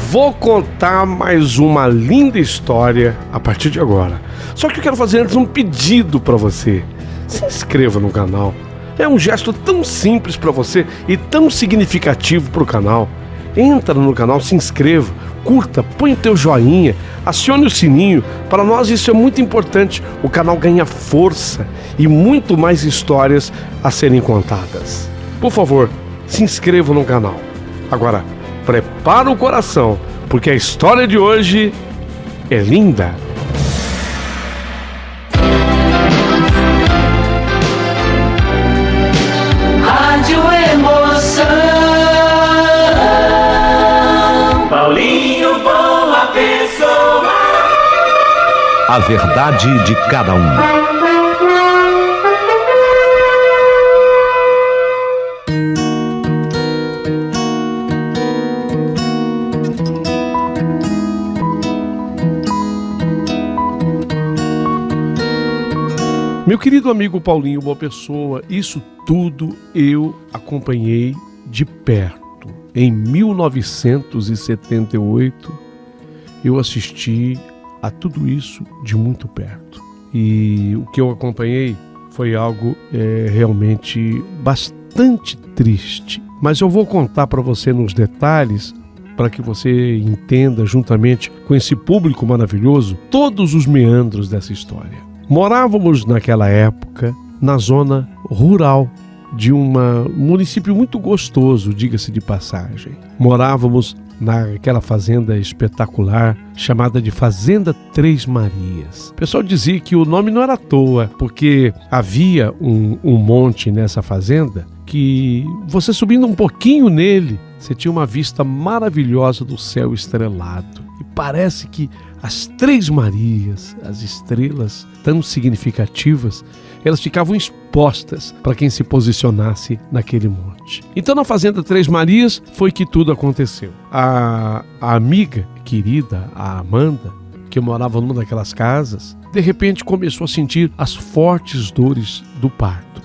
Vou contar mais uma linda história a partir de agora. Só que eu quero fazer antes um pedido para você. Se inscreva no canal. É um gesto tão simples para você e tão significativo para o canal. Entra no canal, se inscreva, curta, põe o teu joinha, acione o sininho. Para nós isso é muito importante. O canal ganha força e muito mais histórias a serem contadas. Por favor, se inscreva no canal. Agora, prepara o coração, porque a história de hoje é linda. Rádio Emoção, Paulinho Boa Pessoa. A verdade de cada um. Meu querido amigo Paulinho Boa Pessoa, isso tudo eu acompanhei de perto. Em 1978, eu assisti a tudo isso de muito perto. E o que eu acompanhei foi algo realmente bastante triste. Mas eu vou contar para você nos detalhes, para que você entenda, juntamente com esse público maravilhoso, todos os meandros dessa história. Morávamos naquela época na zona rural de um município muito gostoso, diga-se de passagem. Morávamos naquela fazenda espetacular chamada de Fazenda Três Marias. O pessoal dizia que o nome não era à toa, porque havia um monte nessa fazenda que você subindo um pouquinho nele, você tinha uma vista maravilhosa do céu estrelado. E parece que as Três Marias, as estrelas tão significativas, elas ficavam expostas para quem se posicionasse naquele monte. Então na Fazenda Três Marias foi que tudo aconteceu. A amiga querida, a Amanda, que morava numa daquelas casas, de repente começou a sentir as fortes dores do parto.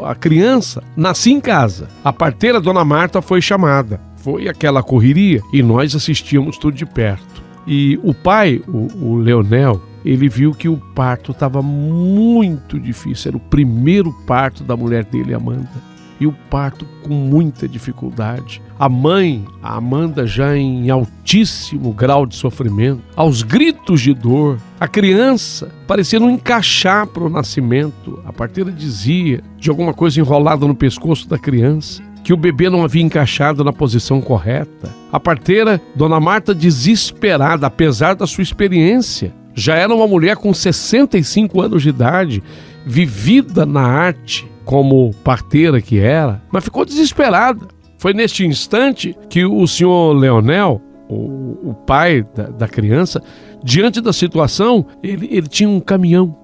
A criança nascia em casa. A parteira, Dona Marta, foi chamada. Foi aquela correria e nós assistíamos tudo de perto. E o pai, o Leonel, ele viu que o parto estava muito difícil. Era o primeiro parto da mulher dele, Amanda. E o parto com muita dificuldade. A mãe, a Amanda, já em altíssimo grau de sofrimento, aos gritos de dor. A criança parecia não encaixar para o nascimento. A parteira dizia de alguma coisa enrolada no pescoço da criança, que o bebê não havia encaixado na posição correta. A parteira, Dona Marta, desesperada, apesar da sua experiência, já era uma mulher com 65 anos de idade, vivida na arte como parteira que era, mas ficou desesperada. Foi neste instante que o senhor Leonel, o pai da criança, diante da situação, ele tinha um caminhão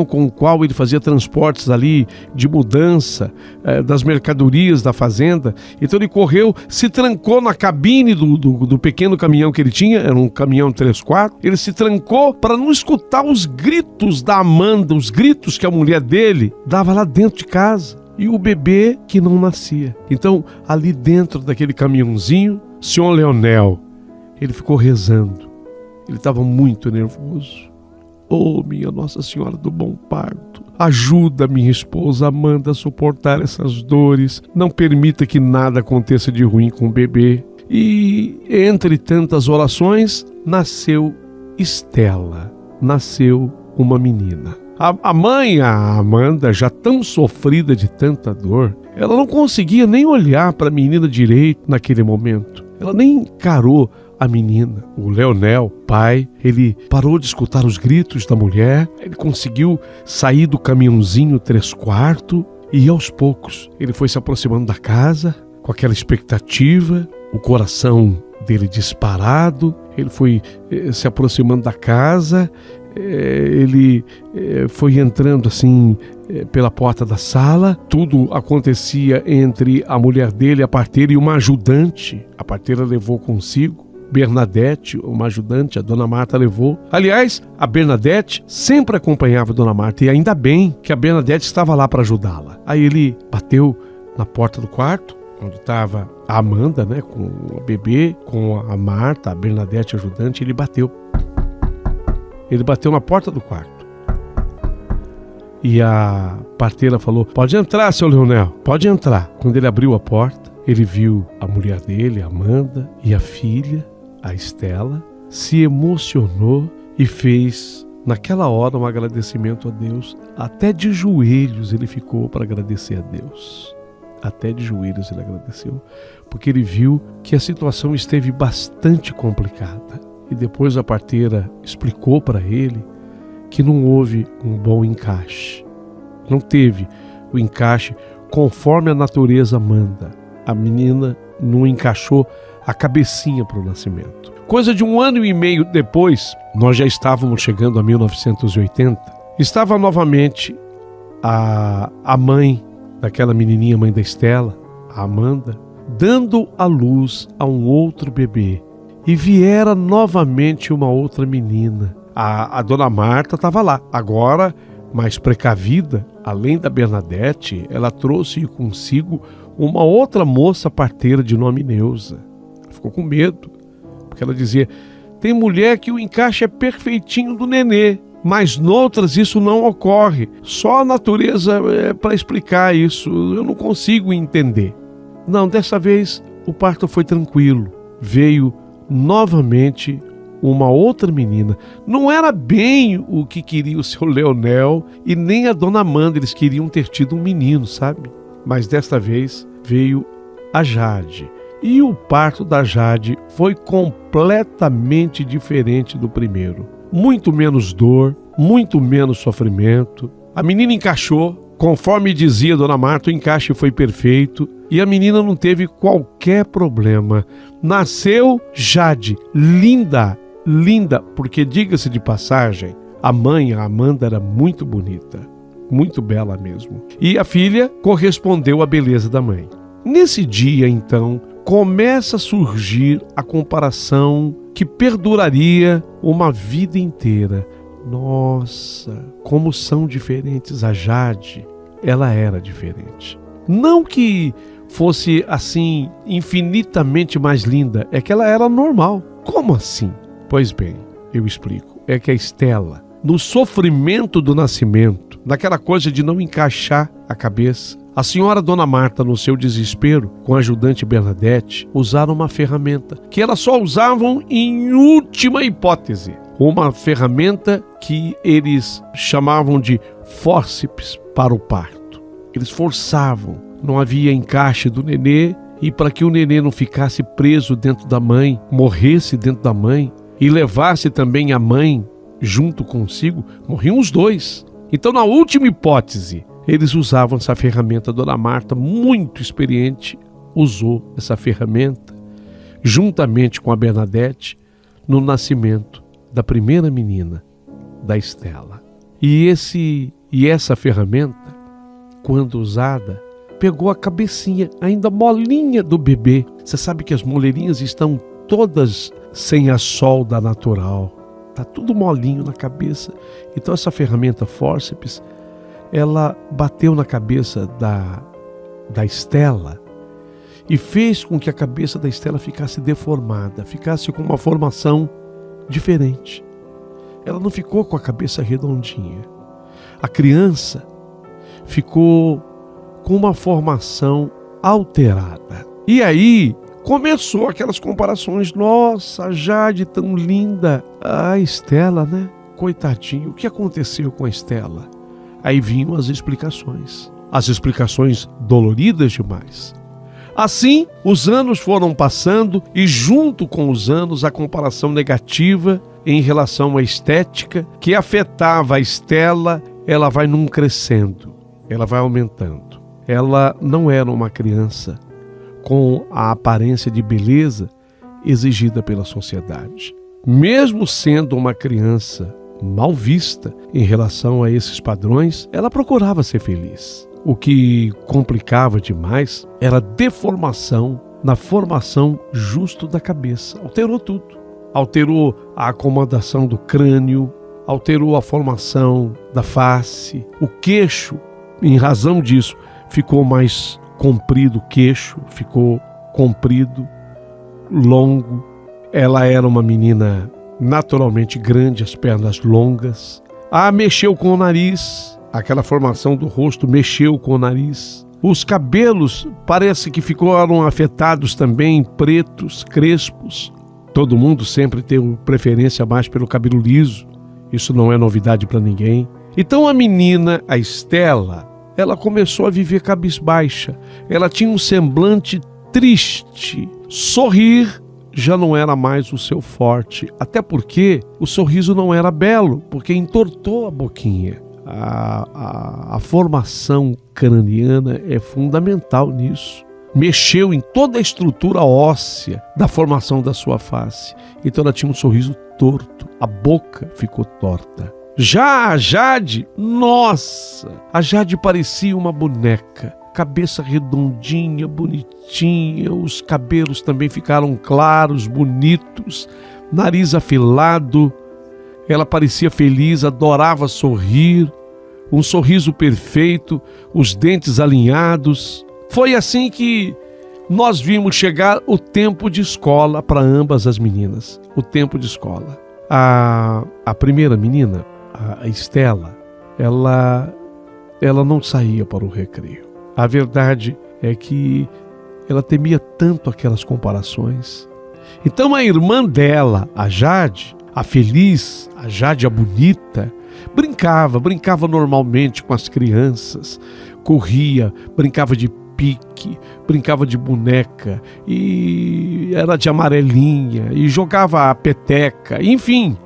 com o qual ele fazia transportes ali de mudança das mercadorias da fazenda. Então ele correu, se trancou na cabine do pequeno caminhão que ele tinha, era um caminhão 3x4, ele se trancou para não escutar os gritos da Amanda, os gritos que a mulher dele dava lá dentro de casa, e o bebê que não nascia. Então ali dentro daquele caminhãozinho, o senhor Leonel, ele ficou rezando. Ele estava muito nervoso. Oh, minha Nossa Senhora do Bom Parto, ajuda minha esposa Amanda a suportar essas dores. Não permita que nada aconteça de ruim com o bebê. E, entre tantas orações, nasceu Estela. Nasceu uma menina. A mãe, a Amanda, já tão sofrida de tanta dor, ela não conseguia nem olhar para a menina direito naquele momento. Ela nem encarou a menina. O Leonel, pai, ele parou de escutar os gritos da mulher, ele conseguiu sair do caminhãozinho 3x4 e aos poucos ele foi se aproximando da casa com aquela expectativa, o coração dele disparado. Ele foi se aproximando da casa, ele foi entrando assim pela porta da sala. Tudo acontecia entre a mulher dele, a parteira, e uma ajudante. A parteira levou consigo Bernadette, uma ajudante, a Dona Marta levou. Aliás, a Bernadette sempre acompanhava a Dona Marta, e ainda bem que a Bernadette estava lá para ajudá-la. Aí ele bateu na porta do quarto, onde estava a Amanda, né, com o bebê, com a Marta, a Bernadette ajudante. Ele bateu na porta do quarto. E a parteira falou: pode entrar, seu Leonel, pode entrar. Quando ele abriu a porta, ele viu a mulher dele, a Amanda, e a filha, a Estela, se emocionou e fez, naquela hora, um agradecimento a Deus. Até de joelhos ele ficou para agradecer a Deus. Até de joelhos ele agradeceu, porque ele viu que a situação esteve bastante complicada. E depois a parteira explicou para ele que não houve um bom encaixe. Não teve o encaixe conforme a natureza manda. A menina não encaixou a cabecinha para o nascimento. Coisa de 1 ano e meio depois, nós já estávamos chegando a 1980, estava novamente a mãe daquela menininha, mãe da Estela, a Amanda, dando à luz a um outro bebê. E viera novamente uma outra menina. A dona Marta estava lá. Agora, mais precavida, além da Bernadette, ela trouxe consigo uma outra moça parteira de nome Neuza. Ela ficou com medo, porque ela dizia: tem mulher que o encaixe é perfeitinho do nenê, mas noutras isso não ocorre. Só a natureza é para explicar isso, eu não consigo entender. Não, dessa vez o parto foi tranquilo. Veio novamente uma outra menina. Não era bem o que queria o seu Leonel e nem a dona Amanda. Eles queriam ter tido um menino, sabe? Mas desta vez veio a Jade. E o parto da Jade foi completamente diferente do primeiro. Muito menos dor, muito menos sofrimento. A menina encaixou. Conforme dizia Dona Marta, o encaixe foi perfeito e a menina não teve qualquer problema. Nasceu Jade, linda, linda, porque, diga-se de passagem, a mãe, a Amanda, era muito bonita, muito bela mesmo. E a filha correspondeu à beleza da mãe. Nesse dia, então, começa a surgir a comparação que perduraria uma vida inteira. Nossa, como são diferentes. A Jade, ela era diferente. Não que fosse assim infinitamente mais linda, é que ela era normal. Como assim? Pois bem, eu explico. É que a Estela, no sofrimento do nascimento, naquela coisa de não encaixar a cabeça, a senhora Dona Marta, no seu desespero, com a ajudante Bernadette, usaram uma ferramenta que elas só usavam em última hipótese. Uma ferramenta que eles chamavam de fórceps para o parto. Eles forçavam, não havia encaixe do nenê, e para que o nenê não ficasse preso dentro da mãe, morresse dentro da mãe e levasse também a mãe junto consigo, morriam os dois. Então, na última hipótese, eles usavam essa ferramenta. Dona Marta, muito experiente, usou essa ferramenta juntamente com a Bernadette no nascimento da primeira menina, da Estela. E essa ferramenta, quando usada, pegou a cabecinha ainda molinha do bebê. Você sabe que as moleirinhas estão todas sem a solda natural. Tá tudo molinho na cabeça. Então essa ferramenta fórceps, ela bateu na cabeça da Estela e fez com que a cabeça da Estela ficasse deformada, ficasse com uma formação diferente. Ela não ficou com a cabeça redondinha. A criança ficou com uma formação alterada. E aí começou aquelas comparações. Nossa, a Jade tão linda. A Estela, né? Coitadinho, o que aconteceu com a Estela? Aí vinham as explicações doloridas demais. Assim, os anos foram passando e, junto com os anos, a comparação negativa em relação à estética que afetava a Estela, ela vai num crescendo, ela vai aumentando. Ela não era uma criança com a aparência de beleza exigida pela sociedade. Mesmo sendo uma criança mal vista em relação a esses padrões, ela procurava ser feliz. O que complicava demais era a deformação na formação justo da cabeça. Alterou tudo. Alterou a acomodação do crânio, alterou a formação da face. O queixo, em razão disso, ficou mais comprido, o queixo ficou comprido, longo. Ela era uma menina naturalmente grande, as pernas longas. Mexeu com o nariz, aquela formação do rosto mexeu com o nariz. Os cabelos parece que ficaram afetados também, pretos, crespos. Todo mundo sempre teve preferência mais pelo cabelo liso. Isso não é novidade para ninguém. Então a menina, a Estela, ela começou a viver cabisbaixa. Ela tinha um semblante triste. Sorrir já não era mais o seu forte. Até porque o sorriso não era belo, porque entortou a boquinha. A formação craniana é fundamental nisso. Mexeu em toda a estrutura óssea da formação da sua face. Então ela tinha um sorriso torto, a boca ficou torta. Já a Jade, nossa, a Jade parecia uma boneca. Cabeça redondinha, bonitinha, os cabelos também ficaram claros, bonitos, nariz afilado. Ela parecia feliz, adorava sorrir, um sorriso perfeito, os dentes alinhados. Foi assim que nós vimos chegar o tempo de escola para ambas as meninas. O tempo de escola. A primeira menina, a Estela, ela não saía para o recreio. A verdade é que ela temia tanto aquelas comparações. Então a irmã dela, a Jade, a feliz, a Jade, a bonita, brincava normalmente com as crianças, corria, brincava de pique, brincava de boneca, e era de amarelinha, e jogava a peteca, enfim,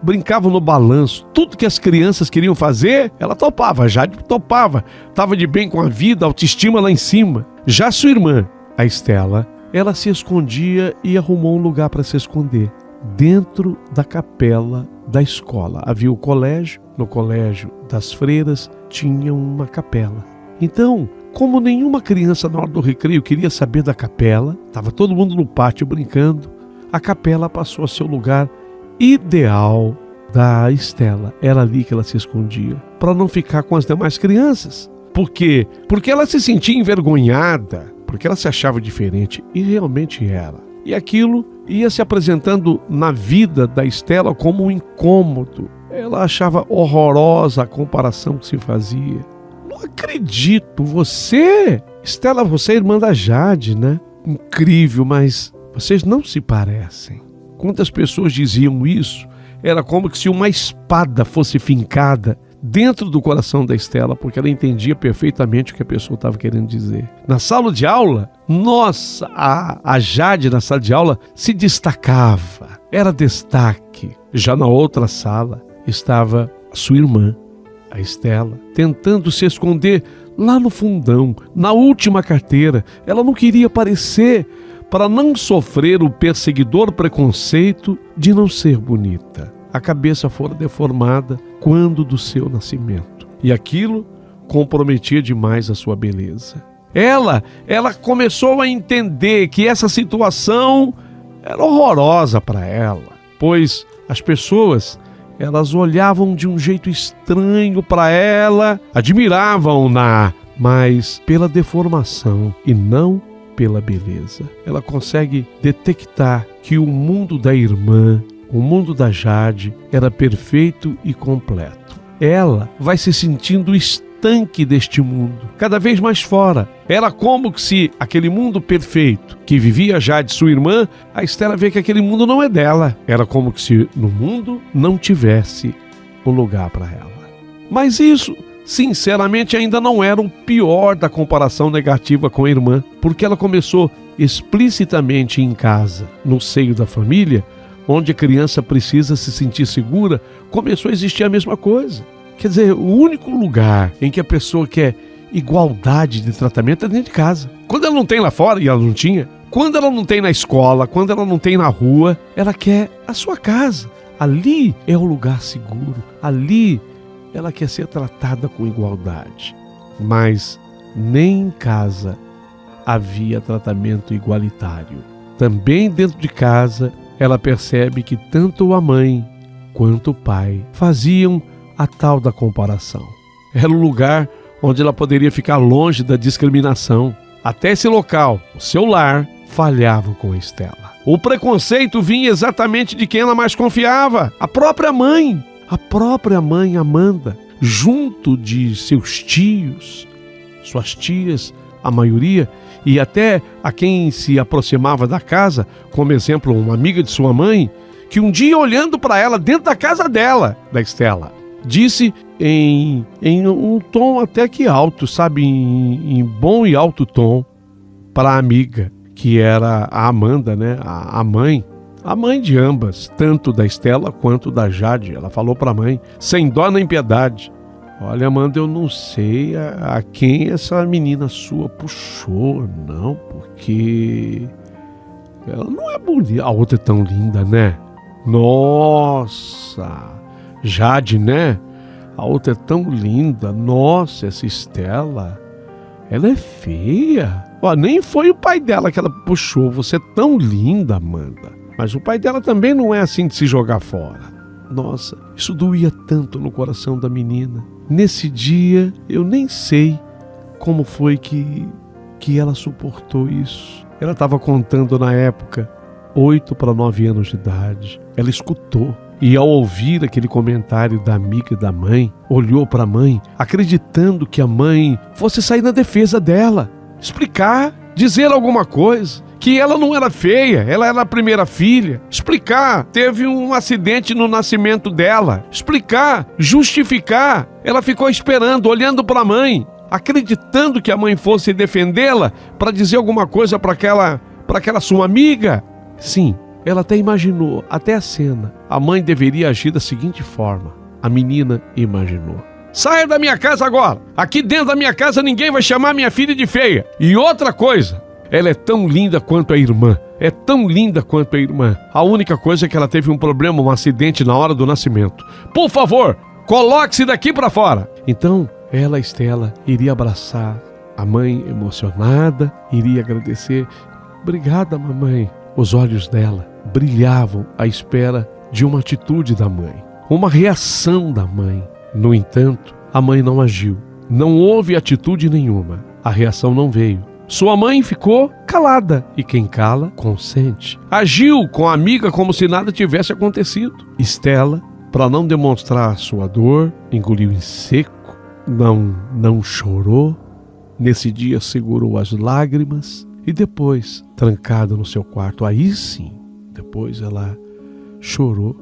brincava no balanço. Tudo que as crianças queriam fazer, ela topava, a Jade topava, estava de bem com a vida, autoestima lá em cima. Já sua irmã, a Estela, ela se escondia e arrumou um lugar para se esconder, dentro da capela da escola. Havia o colégio, no colégio das freiras tinha uma capela. Então, como nenhuma criança na hora do recreio queria saber da capela, estava todo mundo no pátio brincando, a capela passou a ser o lugar ideal da Estela. Era ali que ela se escondia, para não ficar com as demais crianças. Por quê? Porque ela se sentia envergonhada, porque ela se achava diferente, e realmente era. E aquilo ia se apresentando na vida da Estela como um incômodo. Ela achava horrorosa a comparação que se fazia. Não acredito, Estela, você é irmã da Jade, né? Incrível, mas vocês não se parecem. Quantas pessoas diziam isso, era como se uma espada fosse fincada dentro do coração da Estela, porque ela entendia perfeitamente o que a pessoa estava querendo dizer. Na sala de aula, nossa, a Jade na sala de aula se destacava, era destaque. Já na outra sala estava a sua irmã, a Estela, tentando se esconder lá no fundão, na última carteira. Ela não queria aparecer para não sofrer o perseguidor preconceito de não ser bonita. A cabeça fora deformada quando do seu nascimento. E aquilo comprometia demais a sua beleza. Ela começou a entender que essa situação era horrorosa para ela, pois as pessoas, elas olhavam de um jeito estranho para ela, admiravam-na, mas pela deformação e não pela beleza. Ela consegue detectar que o mundo da irmã, o mundo da Jade, era perfeito e completo. Ela vai se sentindo estanque deste mundo, cada vez mais fora. Era como se aquele mundo perfeito que vivia Jade, sua irmã, a Estela vê que aquele mundo não é dela. Era como se no mundo não tivesse um lugar para ela. Mas isso, sinceramente, ainda não era o pior da comparação negativa com a irmã, porque ela começou explicitamente em casa, no seio da família, onde a criança precisa se sentir segura, começou a existir a mesma coisa. Quer dizer, o único lugar em que a pessoa quer igualdade de tratamento é dentro de casa. Quando ela não tem lá fora, e ela não tinha, quando ela não tem na escola, quando ela não tem na rua, ela quer a sua casa. Ali é o lugar seguro, ali ela quer ser tratada com igualdade. Mas nem em casa havia tratamento igualitário. Também dentro de casa, ela percebe que tanto a mãe quanto o pai faziam a tal da comparação. Era o lugar onde ela poderia ficar longe da discriminação. Até esse local, o seu lar, falhava com Estela. O preconceito vinha exatamente de quem ela mais confiava, a própria mãe Amanda, junto de seus tios, suas tias, a maioria, e até a quem se aproximava da casa, como exemplo, uma amiga de sua mãe, que um dia, olhando para ela dentro da casa dela, da Estela, disse em um tom até que alto, sabe, em bom e alto tom, para a amiga, que era a Amanda, né, a mãe de ambas, tanto da Estela quanto da Jade. Ela falou para a mãe, sem dó nem piedade: olha, Amanda, eu não sei a quem essa menina sua puxou, não, porque ela não é bonita. A outra é tão linda, né? Nossa, Jade, né? A outra é tão linda. Nossa, essa Estela, ela é feia. Ó, nem foi o pai dela que ela puxou. Você é tão linda, Amanda. Mas o pai dela também não é assim de se jogar fora. Nossa, isso doía tanto no coração da menina. Nesse dia, eu nem sei como foi que ela suportou isso. Ela estava contando na época 8 para 9 anos de idade. Ela escutou e, ao ouvir aquele comentário da amiga da mãe, olhou para a mãe, acreditando que a mãe fosse sair na defesa dela, explicar, dizer alguma coisa, que ela não era feia, ela era a primeira filha, explicar, teve um acidente no nascimento dela, explicar, justificar. Ela ficou esperando, olhando para a mãe, acreditando que a mãe fosse defendê-la para dizer alguma coisa para aquela sua amiga. Sim, ela até imaginou, até a cena. A mãe deveria agir da seguinte forma. A menina imaginou: saia da minha casa agora! Aqui dentro da minha casa ninguém vai chamar minha filha de feia. E outra coisa, ela é tão linda quanto a irmã. É tão linda quanto a irmã. A única coisa é que ela teve um problema, um acidente na hora do nascimento. Por favor, coloque-se daqui para fora. Então, ela, Estela, iria abraçar a mãe emocionada, iria agradecer. Obrigada, mamãe. Os olhos dela brilhavam à espera de uma atitude da mãe, uma reação da mãe. No entanto, a mãe não agiu. Não houve atitude nenhuma. A reação não veio. Sua mãe ficou calada, e quem cala, consente. Agiu com a amiga como se nada tivesse acontecido. Estela, para não demonstrar sua dor, engoliu em seco, não chorou. Nesse dia segurou as lágrimas e depois, trancada no seu quarto, aí sim, depois ela chorou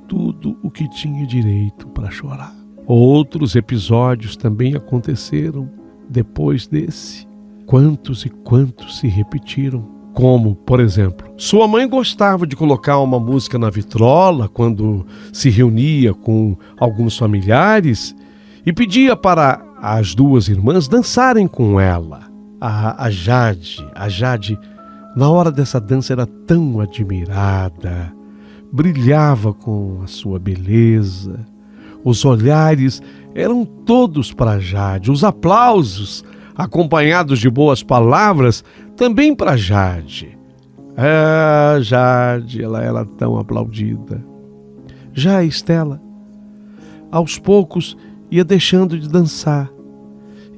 tudo o que tinha direito para chorar. Outros episódios também aconteceram depois desse. Quantos e quantos se repetiram. Como, por exemplo, sua mãe gostava de colocar uma música na vitrola quando se reunia com alguns familiares e pedia para as duas irmãs dançarem com ela. A Jade, na hora dessa dança, era tão admirada, brilhava com a sua beleza. Os olhares eram todos para Jade, os aplausos, acompanhados de boas palavras, também para Jade. Jade, ela era tão aplaudida. Já a Estela, aos poucos, ia deixando de dançar,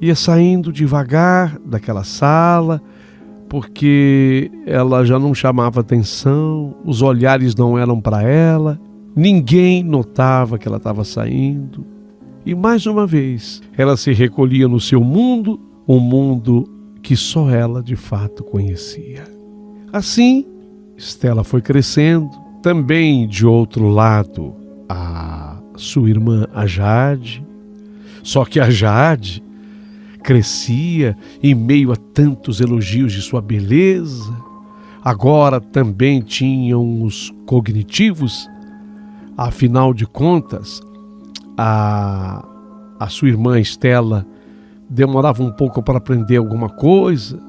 ia saindo devagar daquela sala, porque ela já não chamava atenção, os olhares não eram para ela, ninguém notava que ela estava saindo. E mais uma vez, ela se recolhia no seu mundo, um mundo que só ela de fato conhecia. Assim, Estela foi crescendo. Também, de outro lado, a sua irmã, a Jade. Só que a Jade crescia em meio a tantos elogios de sua beleza. Agora também tinham os cognitivos. Afinal de contas, a sua irmã Estela demorava um pouco para aprender alguma coisa,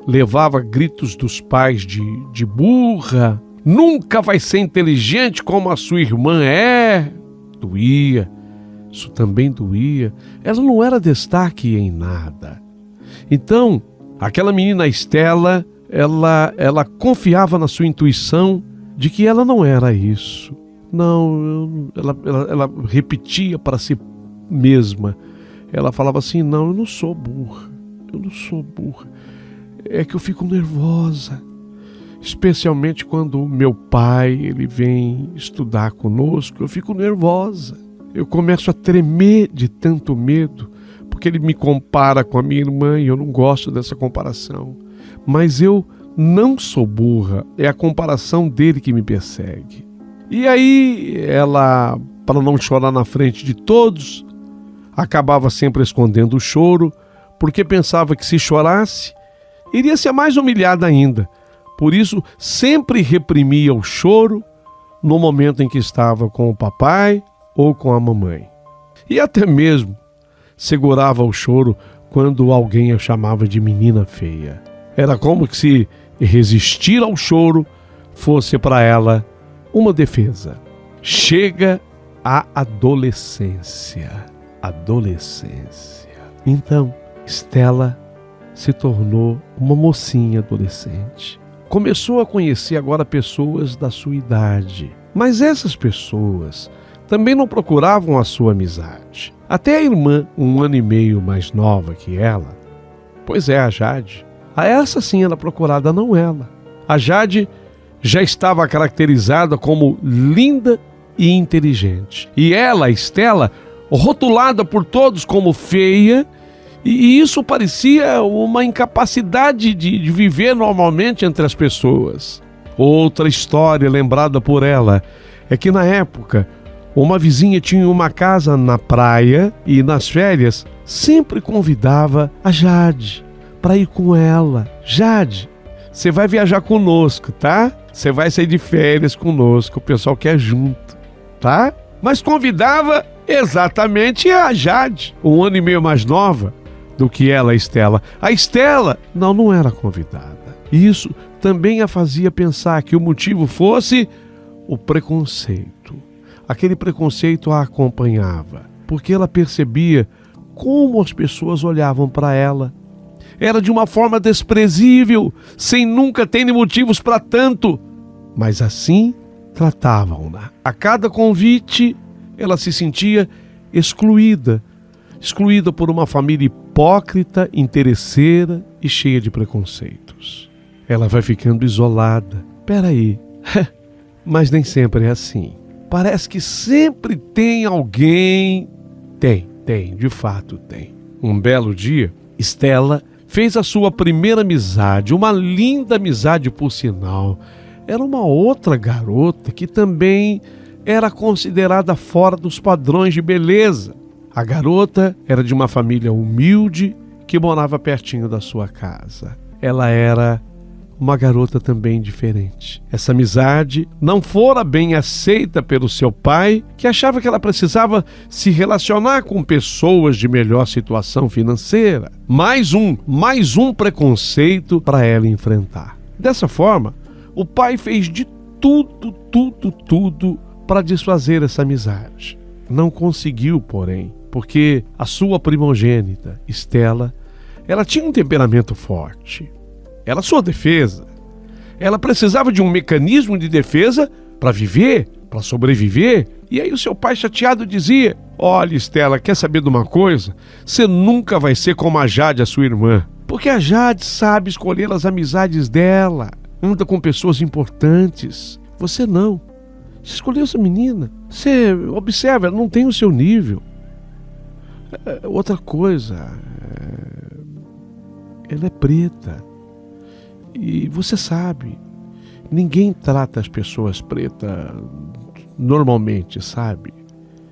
levava gritos dos pais de burra, nunca vai ser inteligente como a sua irmã é. Doía, isso também doía. Ela não era destaque em nada. Então, aquela menina Estela, ela confiava na sua intuição de que ela não era isso. Não, ela repetia para si mesma: ela falava assim: não, eu não sou burra, é que eu fico nervosa, especialmente quando o meu pai ele vem estudar conosco, eu fico nervosa, eu começo a tremer de tanto medo, porque ele me compara com a minha irmã e eu não gosto dessa comparação, mas eu não sou burra, é a comparação dele que me persegue. E aí ela, para não chorar na frente de todos, acabava sempre escondendo o choro, porque pensava que se chorasse, iria ser mais humilhada ainda. Por isso, sempre reprimia o choro no momento em que estava com o papai ou com a mamãe. E até mesmo segurava o choro quando alguém a chamava de menina feia. Era como se resistir ao choro fosse para ela uma defesa. Chega a adolescência. Então, Estela se tornou uma mocinha adolescente. Começou a conhecer agora pessoas da sua idade. Mas essas pessoas também não procuravam a sua amizade. Até a irmã, 1 ano e meio mais nova que ela, pois é, a Jade, a essa sim era procurada, não ela. A Jade já estava caracterizada como linda e inteligente. E ela, Estela, rotulada por todos como feia, e isso parecia uma incapacidade de viver normalmente entre as pessoas. Outra história lembrada por ela é que na época uma vizinha tinha uma casa na praia e nas férias sempre convidava a Jade para ir com ela. Jade, você vai viajar conosco, tá? Você vai sair de férias conosco, o pessoal quer junto, tá? Mas convidava exatamente a Jade, 1 ano e meio mais nova do que ela, a Estela. A Estela não era convidada. Isso também a fazia pensar que o motivo fosse o preconceito. Aquele preconceito a acompanhava, porque ela percebia como as pessoas olhavam para ela. Era de uma forma desprezível, sem nunca terem motivos para tanto, mas assim tratavam-na. A cada convite, ela se sentia excluída por uma família hipócrita, interesseira e cheia de preconceitos. Ela vai ficando isolada. Peraí, mas nem sempre é assim. Parece que sempre tem alguém. Tem, de fato tem. Um belo dia, Estela fez a sua primeira amizade, uma linda amizade por sinal. Era uma outra garota que também era considerada fora dos padrões de beleza. A garota era de uma família humilde que morava pertinho da sua casa. Ela era uma garota também diferente. Essa amizade não fora bem aceita pelo seu pai, que achava que ela precisava se relacionar com pessoas de melhor situação financeira. Mais um preconceito para ela enfrentar. Dessa forma, o pai fez de tudo para desfazer essa amizade. Não conseguiu, porém, porque a sua primogênita, Estela, ela tinha um temperamento forte. Era sua defesa. Ela precisava de um mecanismo de defesa para viver, para sobreviver. E aí o seu pai chateado dizia: olha, Estela, quer saber de uma coisa? Você nunca vai ser como a Jade, a sua irmã. Porque a Jade sabe escolher as amizades dela. Anda com pessoas importantes. Você não. Você escolheu essa menina. Você observa, ela não tem o seu nível. Outra coisa, ela é preta. E você sabe, ninguém trata as pessoas pretas normalmente, sabe?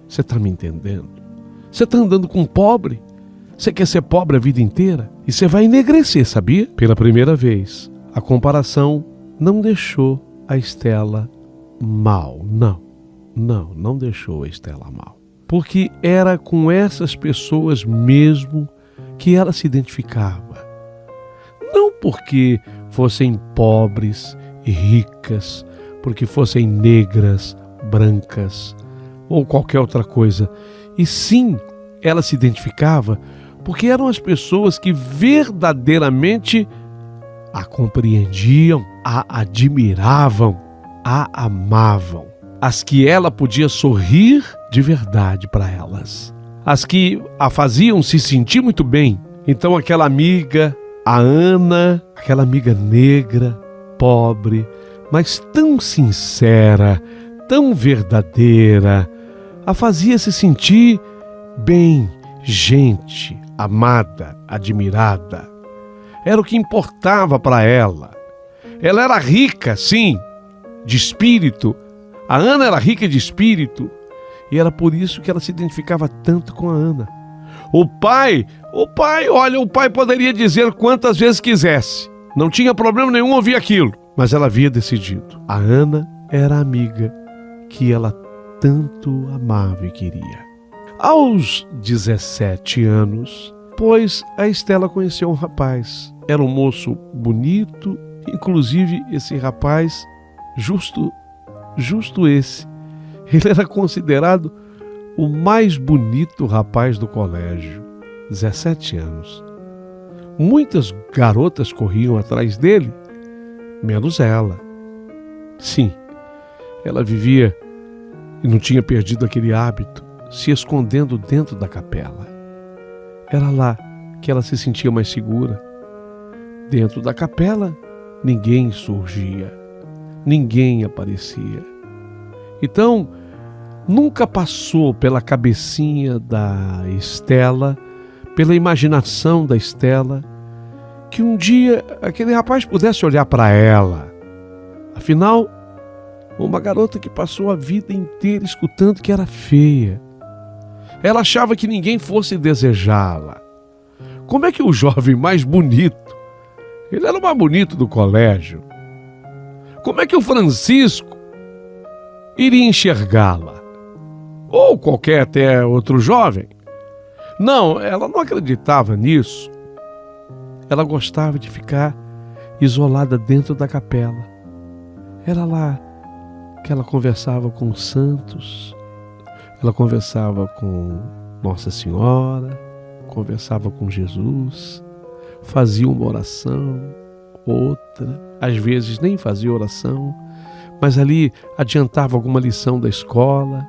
Você está me entendendo? Você está andando com um pobre? Você quer ser pobre a vida inteira? E você vai enegrecer, sabia? Pela primeira vez, a comparação não deixou a Estela mal. Não deixou a Estela mal. Porque era com essas pessoas mesmo que ela se identificava. Não porque fossem pobres e ricas, porque fossem negras, brancas ou qualquer outra coisa. E sim, ela se identificava porque eram as pessoas que verdadeiramente a compreendiam, a admiravam, a amavam. As que ela podia sorrir de verdade para elas. as que a faziam se sentir muito bem. Então aquela amiga, a Ana, aquela amiga negra, pobre, mas tão sincera, tão verdadeira, a fazia se sentir bem, gente, amada, admirada. Era o que importava para ela. Ela era rica, sim, de espírito. A Ana era rica de espírito. E era por isso que ela se identificava tanto com a Ana. O pai, olha, o pai poderia dizer quantas vezes quisesse. Não tinha problema nenhum ouvir aquilo. Mas ela havia decidido. A Ana era a amiga que ela tanto amava e queria. Aos 17 anos, pois a Estela conheceu um rapaz. Era um moço bonito, inclusive esse rapaz, justo esse. Ele era considerado o mais bonito rapaz do colégio. 17 anos. Muitas garotas corriam atrás dele, menos ela. Sim, ela vivia e não tinha perdido aquele hábito, se escondendo dentro da capela. Era lá que ela se sentia mais segura. Dentro da capela, ninguém surgia, ninguém aparecia. Então, nunca passou pela cabecinha da Estela, pela imaginação da Estela, que um dia aquele rapaz pudesse olhar para ela. Afinal, uma garota que passou a vida inteira escutando que era feia. Ela achava que ninguém fosse desejá-la. Como é que o jovem mais bonito, ele era o mais bonito do colégio, como é que o Francisco iria enxergá-la? Ou qualquer até outro jovem? Não, ela não acreditava nisso. Ela gostava de ficar isolada dentro da capela. Era lá que ela conversava com os santos, ela conversava com Nossa Senhora, conversava com Jesus, fazia uma oração, outra, às vezes nem fazia oração, mas ali adiantava alguma lição da escola.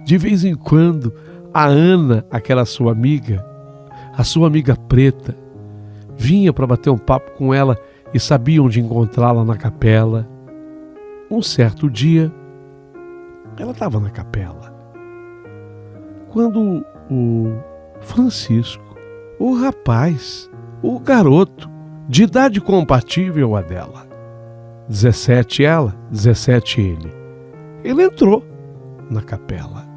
De vez em quando, a Ana, aquela sua amiga, a sua amiga preta, vinha para bater um papo com ela e sabia onde encontrá-la na capela. Um certo dia, ela estava na capela, quando o Francisco, o rapaz, o garoto, de idade compatível à dela, 17 ela, 17 ele, ele entrou na capela.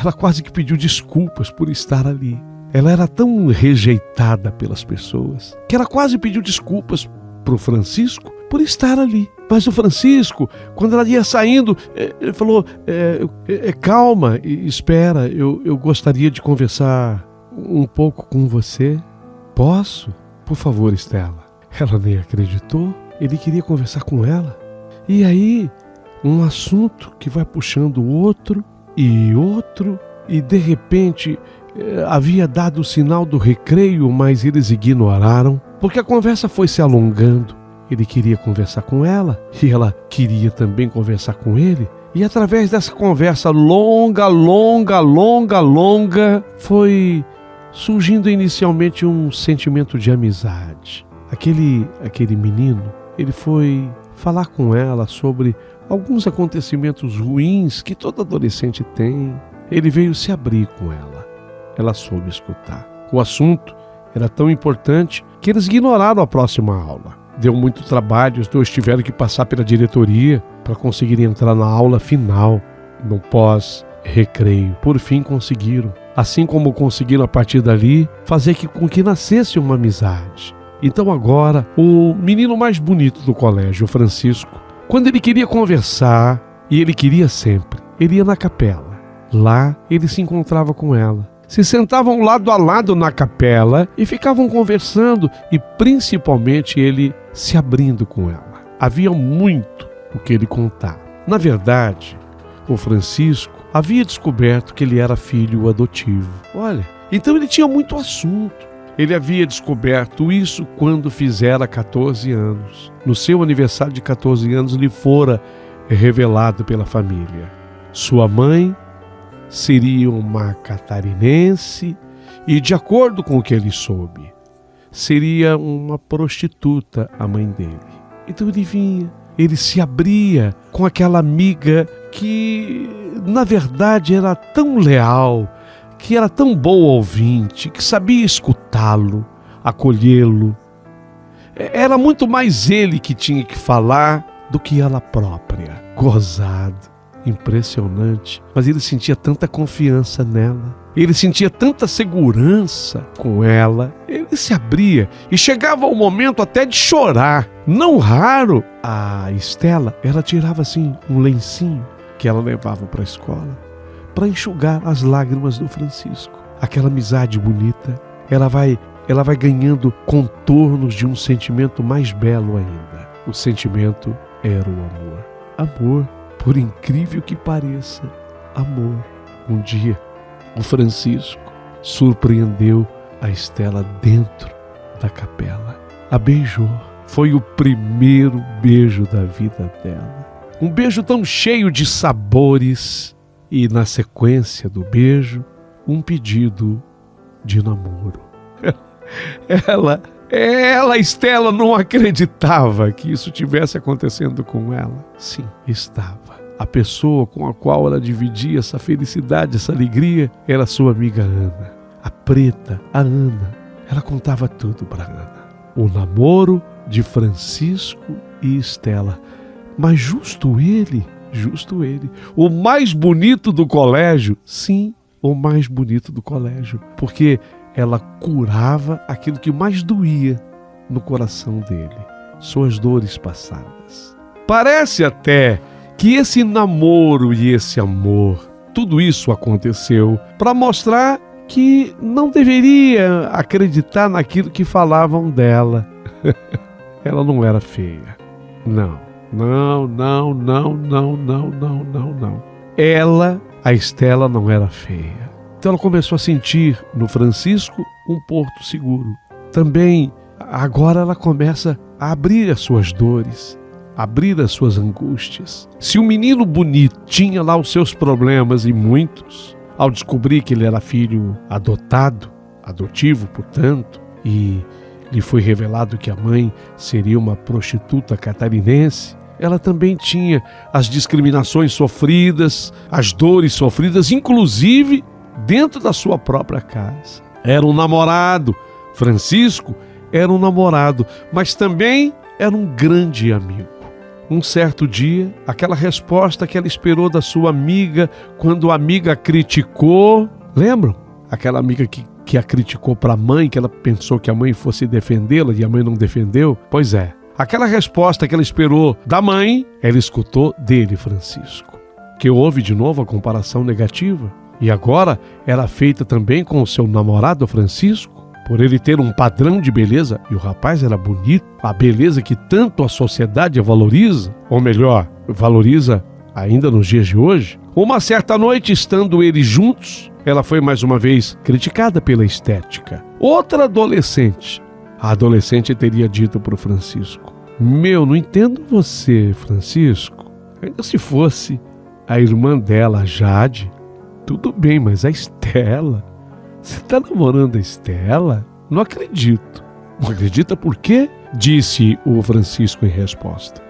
Ela quase que pediu desculpas por estar ali. Ela era tão rejeitada pelas pessoas que ela quase pediu desculpas para o Francisco por estar ali. Mas o Francisco, quando ela ia saindo, ele falou, calma, espera, eu gostaria de conversar um pouco com você. Posso? Por favor, Estela. Ela nem acreditou, ele queria conversar com ela. E aí, um assunto que vai puxando outro, e de repente havia dado o sinal do recreio, mas eles ignoraram, porque a conversa foi se alongando. Ele queria conversar com ela, e ela queria também conversar com ele, e através dessa conversa longa, foi surgindo inicialmente um sentimento de amizade. Aquele menino, ele foi falar com ela sobre alguns acontecimentos ruins que todo adolescente tem. Ele veio se abrir com ela. Ela soube escutar. O assunto era tão importante que eles ignoraram a próxima aula. Deu muito trabalho, os dois tiveram que passar pela diretoria para conseguirem entrar na aula final, no pós-recreio. Por fim conseguiram. Assim como conseguiram a partir dali, fazer com que nascesse uma amizade. Então agora, o menino mais bonito do colégio, o Francisco, quando ele queria conversar, e ele queria sempre, ele ia na capela. Lá ele se encontrava com ela. Se sentavam lado a lado na capela e ficavam conversando e principalmente ele se abrindo com ela. Havia muito o que ele contar. Na verdade, o Francisco havia descoberto que ele era filho adotivo. Olha, então ele tinha muito assunto. Ele havia descoberto isso quando fizera 14 anos. No seu aniversário de 14 anos lhe fora revelado pela família. Sua mãe seria uma catarinense e, de acordo com o que ele soube, seria uma prostituta a mãe dele. Então ele vinha, ele se abria com aquela amiga que, na verdade, era tão leal, que era tão boa ouvinte, que sabia escutá-lo, acolhê-lo. Era muito mais ele que tinha que falar do que ela própria. Gozado, impressionante. Mas ele sentia tanta confiança nela. Ele sentia tanta segurança com ela. Ele se abria e chegava ao momento até de chorar. Não raro, a Estela, ela tirava assim um lencinho que ela levava para a escola para enxugar as lágrimas do Francisco. Aquela amizade bonita, ela vai ganhando contornos de um sentimento mais belo ainda. O sentimento era o amor. Amor, por incrível que pareça, amor. Um dia, o Francisco surpreendeu a Estela dentro da capela. A beijou. Foi o primeiro beijo da vida dela. Um beijo tão cheio de sabores e, na sequência do beijo, um pedido de namoro. Ela, Estela, não acreditava que isso estivesse acontecendo com ela. Sim, estava. A pessoa com a qual ela dividia essa felicidade, essa alegria, era sua amiga Ana. A preta, a Ana. Ela contava tudo para Ana. O namoro de Francisco e Estela. Mas justo ele, o mais bonito do colégio. Sim, o mais bonito do colégio. Porque ela curava aquilo que mais doía no coração dele, suas dores passadas. Parece até que esse namoro e esse amor, tudo isso aconteceu para mostrar que não deveria acreditar naquilo que falavam dela. Ela não era feia. Não. Ela, a Estela, não era feia. Então ela começou a sentir no Francisco um porto seguro. Também, agora ela começa a abrir as suas dores, abrir as suas angústias. Se o menino bonito tinha lá os seus problemas, e muitos, ao descobrir que ele era filho adotivo, portanto, e lhe foi revelado que a mãe seria uma prostituta catarinense, ela também tinha as discriminações sofridas, as dores sofridas, inclusive dentro da sua própria casa. Era um namorado, Francisco era um namorado, mas também era um grande amigo. Um certo dia, aquela resposta que ela esperou da sua amiga quando a amiga a criticou, lembram? Aquela amiga que a criticou para a mãe, que ela pensou que a mãe fosse defendê-la e a mãe não defendeu? Pois é, aquela resposta que ela esperou da mãe, ela escutou dele, Francisco. Que houve de novo a comparação negativa. E agora era feita também com o seu namorado Francisco, por ele ter um padrão de beleza, e o rapaz era bonito, a beleza que tanto a sociedade valoriza, ou melhor, valoriza ainda nos dias de hoje. Uma certa noite, estando eles juntos, ela foi mais uma vez criticada pela estética. Outra adolescente, a adolescente teria dito para o Francisco: não entendo você, Francisco. Ainda se fosse a irmã dela, a Jade, tudo bem, mas a Estela, você está namorando a Estela? Não acredito. Não acredita por quê? Disse o Francisco em resposta.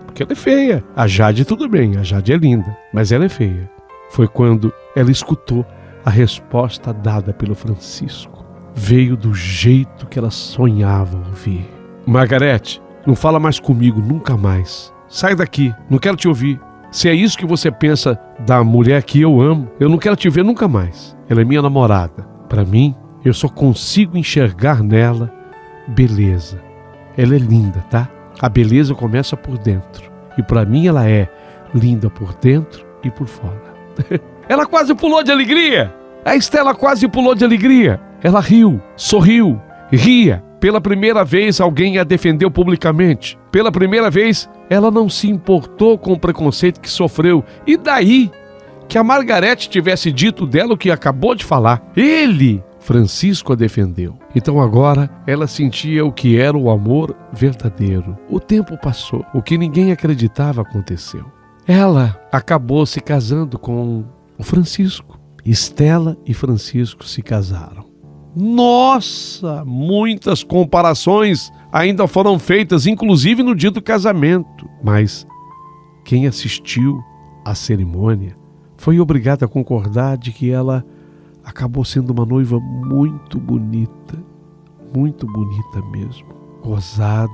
Porque ela é feia. A Jade tudo bem, a Jade é linda, mas ela é feia. Foi quando ela escutou a resposta dada pelo Francisco. Veio do jeito que ela sonhava ouvir. Margarete, não fala mais comigo, nunca mais. Sai daqui, não quero te ouvir. Se é isso que você pensa da mulher que eu amo, eu não quero te ver nunca mais. Ela é minha namorada. Para mim, eu só consigo enxergar nela beleza. Ela é linda, tá? A beleza começa por dentro. E para mim ela é linda por dentro e por fora. Ela quase pulou de alegria. A Estela quase pulou de alegria. Ela riu, sorriu, ria. Pela primeira vez alguém a defendeu publicamente. Pela primeira vez ela não se importou com o preconceito que sofreu. E daí que a Margarete tivesse dito dela o que acabou de falar? Ele, Francisco, a defendeu. Então agora ela sentia o que era o amor verdadeiro. O tempo passou. O que ninguém acreditava aconteceu. Ela acabou se casando com o Francisco. Estela e Francisco se casaram. Nossa, muitas comparações ainda foram feitas, inclusive no dia do casamento. Mas quem assistiu à cerimônia foi obrigado a concordar de que ela acabou sendo uma noiva muito bonita mesmo. Gozado.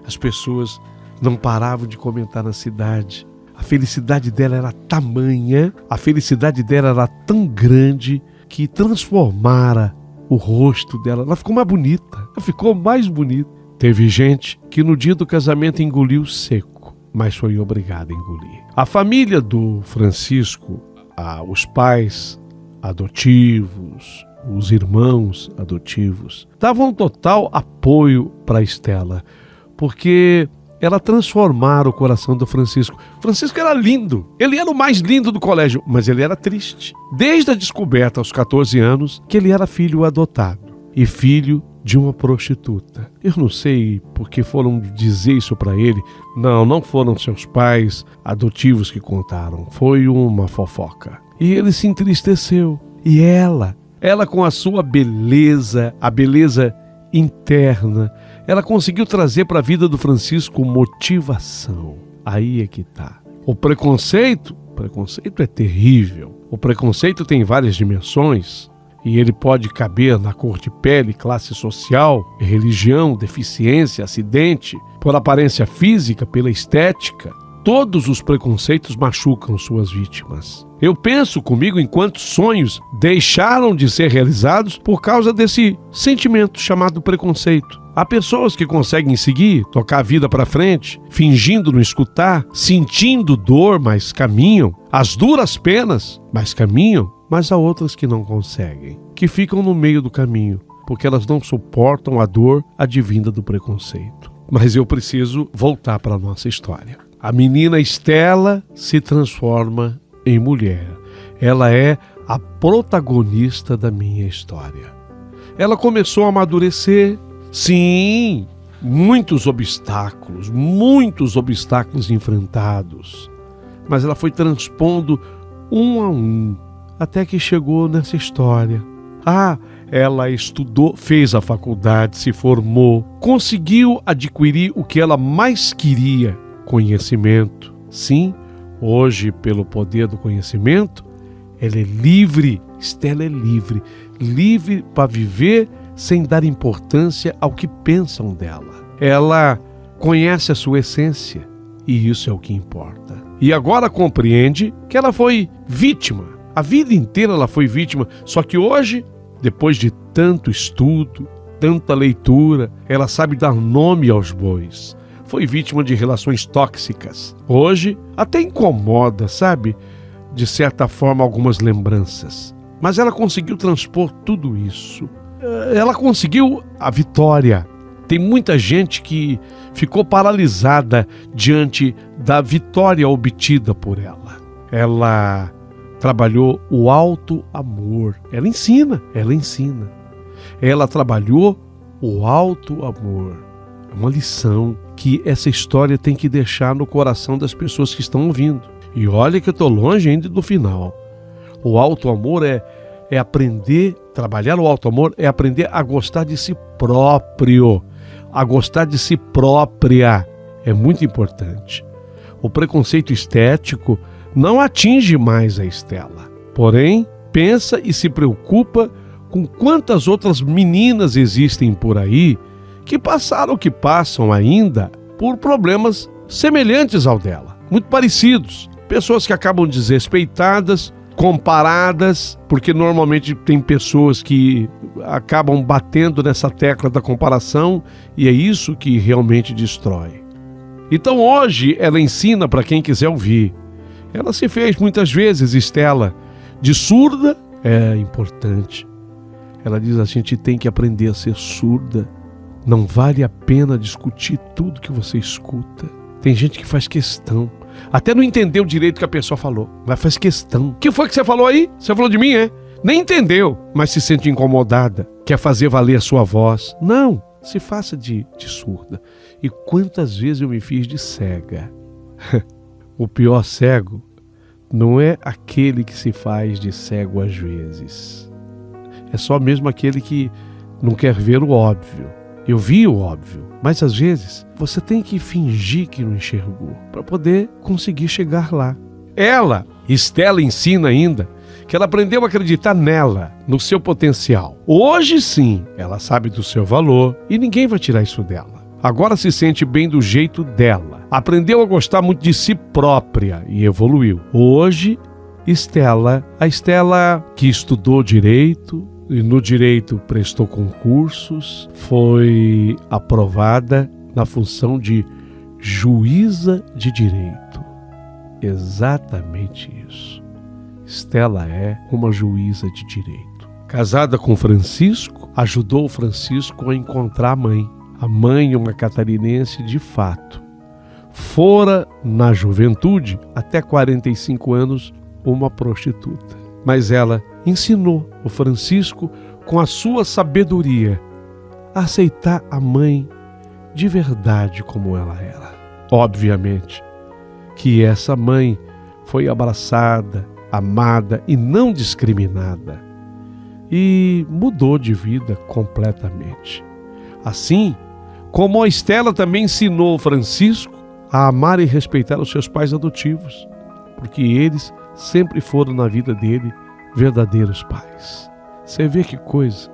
As pessoas não paravam de comentar na cidade. A felicidade dela era tamanha, a felicidade dela era tão grande que transformara o rosto dela. Ela ficou mais bonita, ela ficou mais bonita. Teve gente que no dia do casamento engoliu seco, mas foi obrigada a engolir. A família do Francisco, os pais adotivos, os irmãos adotivos, davam total apoio para Estela, porque ela transformara o coração do Francisco. Francisco era lindo, ele era o mais lindo do colégio, mas ele era triste. Desde a descoberta aos 14 anos que ele era filho adotado e filho de uma prostituta. Eu não sei porque foram dizer isso para ele. Não foram seus pais adotivos que contaram, foi uma fofoca. E ele se entristeceu. E ela com a sua beleza, a beleza interna, ela conseguiu trazer para a vida do Francisco motivação. Aí é que está. O preconceito é terrível. O preconceito tem várias dimensões e ele pode caber na cor de pele, classe social, religião, deficiência, acidente, por aparência física, pela estética. Todos os preconceitos machucam suas vítimas. Eu penso comigo em quantos sonhos deixaram de ser realizados por causa desse sentimento chamado preconceito. Há pessoas que conseguem seguir, tocar a vida para frente, fingindo não escutar, sentindo dor, mas caminham, as duras penas, mas caminham, mas há outras que não conseguem, que ficam no meio do caminho, porque elas não suportam a dor advinda do preconceito. Mas eu preciso voltar para a nossa história. A menina Estela se transforma em mulher. Ela é a protagonista da minha história. Ela começou a amadurecer. Sim, muitos obstáculos enfrentados. Mas ela foi transpondo um a um, até que chegou nessa história. Ela estudou, fez a faculdade, se formou, conseguiu adquirir o que ela mais queria, conhecimento. Sim, hoje, pelo poder do conhecimento, ela é livre. Estela é livre para viver sem dar importância ao que pensam dela. Ela conhece a sua essência e isso é o que importa. E agora compreende que ela foi vítima. A vida inteira ela foi vítima, só que hoje, depois de tanto estudo, tanta leitura, ela sabe dar nome aos bois. Foi vítima de relações tóxicas. Hoje até incomoda, sabe? De certa forma, algumas lembranças. Mas ela conseguiu transpor tudo isso. Ela conseguiu a vitória. Tem muita gente que ficou paralisada diante da vitória obtida por ela. Ela trabalhou o alto amor. Ela ensina. Ela trabalhou o alto amor. É uma lição que essa história tem que deixar no coração das pessoas que estão ouvindo. E olha que eu estou longe ainda do final. O alto amor é aprender, trabalhar o alto amor é aprender a gostar de si próprio, a gostar de si própria. É muito importante. O preconceito estético não atinge mais a Estela. Porém, pensa e se preocupa com quantas outras meninas existem por aí que passaram, que passam ainda por problemas semelhantes ao dela, muito parecidos. Pessoas que acabam desrespeitadas, comparadas, porque normalmente tem pessoas que acabam batendo nessa tecla da comparação e é isso que realmente destrói. Então hoje ela ensina para quem quiser ouvir. Ela se fez muitas vezes, Estela, de surda. É importante. Ela diz: a gente tem que aprender a ser surda. Não vale a pena discutir tudo que você escuta. Tem gente que faz questão, até não entendeu direito o que a pessoa falou, mas faz questão. O que foi que você falou aí? Você falou de mim, é? Nem entendeu, mas se sente incomodada, quer fazer valer a sua voz. Não, se faça de surda. E quantas vezes eu me fiz de cega? O pior cego não é aquele que se faz de cego às vezes. É só mesmo aquele que não quer ver o óbvio. Eu vi o óbvio, mas às vezes você tem que fingir que não enxergou para poder conseguir chegar lá. Estela ensina ainda que ela aprendeu a acreditar nela, no seu potencial. Hoje sim, ela sabe do seu valor e ninguém vai tirar isso dela. Agora se sente bem do jeito dela. Aprendeu a gostar muito de si própria e evoluiu. Hoje, a Estela que estudou direito, e no direito prestou concursos, foi aprovada na função de juíza de direito. Exatamente isso. Estela é uma juíza de direito. Casada com Francisco, ajudou o Francisco a encontrar a mãe. A mãe, uma catarinense de fato. Fora, na juventude, até 45 anos, uma prostituta. Mas ela ensinou o Francisco, com a sua sabedoria, a aceitar a mãe de verdade como ela era. Obviamente que essa mãe foi abraçada, amada e não discriminada, e mudou de vida completamente. Assim como a Estela também ensinou o Francisco a amar e respeitar os seus pais adotivos, porque eles sempre foram na vida dele verdadeiros pais. Você vê que coisa?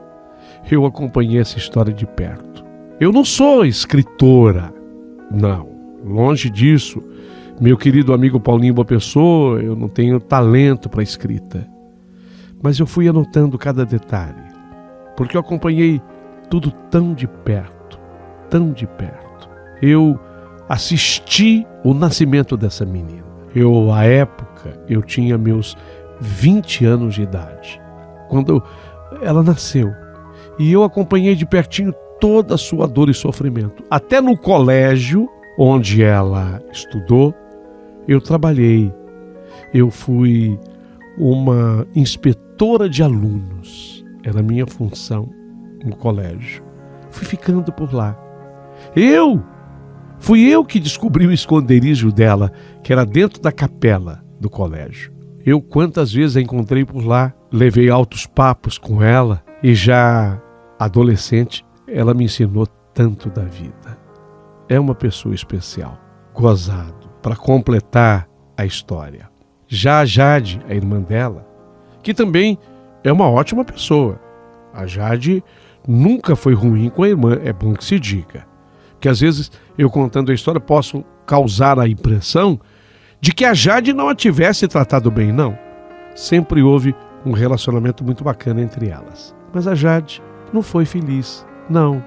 Eu acompanhei essa história de perto. Eu não sou escritora, não, longe disso. Meu querido amigo Paulinho Boa Pessoa, eu não tenho talento para escrita. Mas eu fui anotando cada detalhe, porque eu acompanhei tudo tão de perto, tão de perto. Eu assisti o nascimento dessa menina. À época, eu tinha meus 20 anos de idade, quando ela nasceu. E eu acompanhei de pertinho toda a sua dor e sofrimento. Até no colégio onde ela estudou, eu trabalhei. Eu fui uma inspetora de alunos. Era a minha função no colégio. Fui ficando por lá. Fui eu que descobri o esconderijo dela, que era dentro da capela do colégio. Quantas vezes a encontrei por lá, levei altos papos com ela e já adolescente, ela me ensinou tanto da vida. É uma pessoa especial. Gozado, para completar a história. Já a Jade, a irmã dela, que também é uma ótima pessoa. A Jade nunca foi ruim com a irmã, é bom que se diga. Que às vezes eu contando a história posso causar a impressão de que a Jade não a tivesse tratado bem, não. Sempre houve um relacionamento muito bacana entre elas. Mas a Jade não foi feliz, não.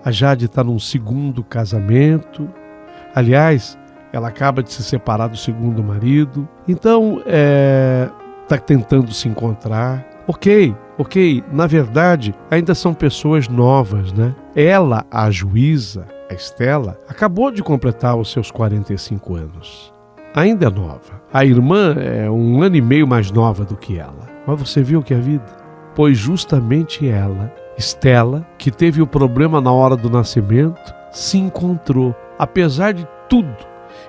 A Jade está num segundo casamento. Aliás, ela acaba de se separar do segundo marido. Então, está tentando se encontrar. Ok, na verdade, ainda são pessoas novas, né? Ela, a juíza, a Estela, acabou de completar os seus 45 anos. Ainda é nova. A irmã é 1 ano e meio mais nova do que ela. Mas você viu que é vida? Pois justamente ela, Estela, que teve o problema na hora do nascimento, se encontrou, apesar de tudo.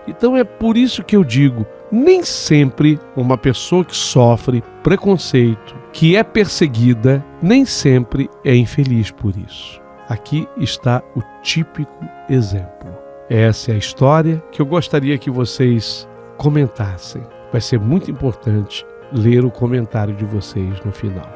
Então é por isso que eu digo, nem sempre uma pessoa que sofre preconceito, que é perseguida, nem sempre é infeliz por isso. Aqui está o típico exemplo. Essa é a história que eu gostaria que vocês comentassem. Vai ser muito importante ler o comentário de vocês no final.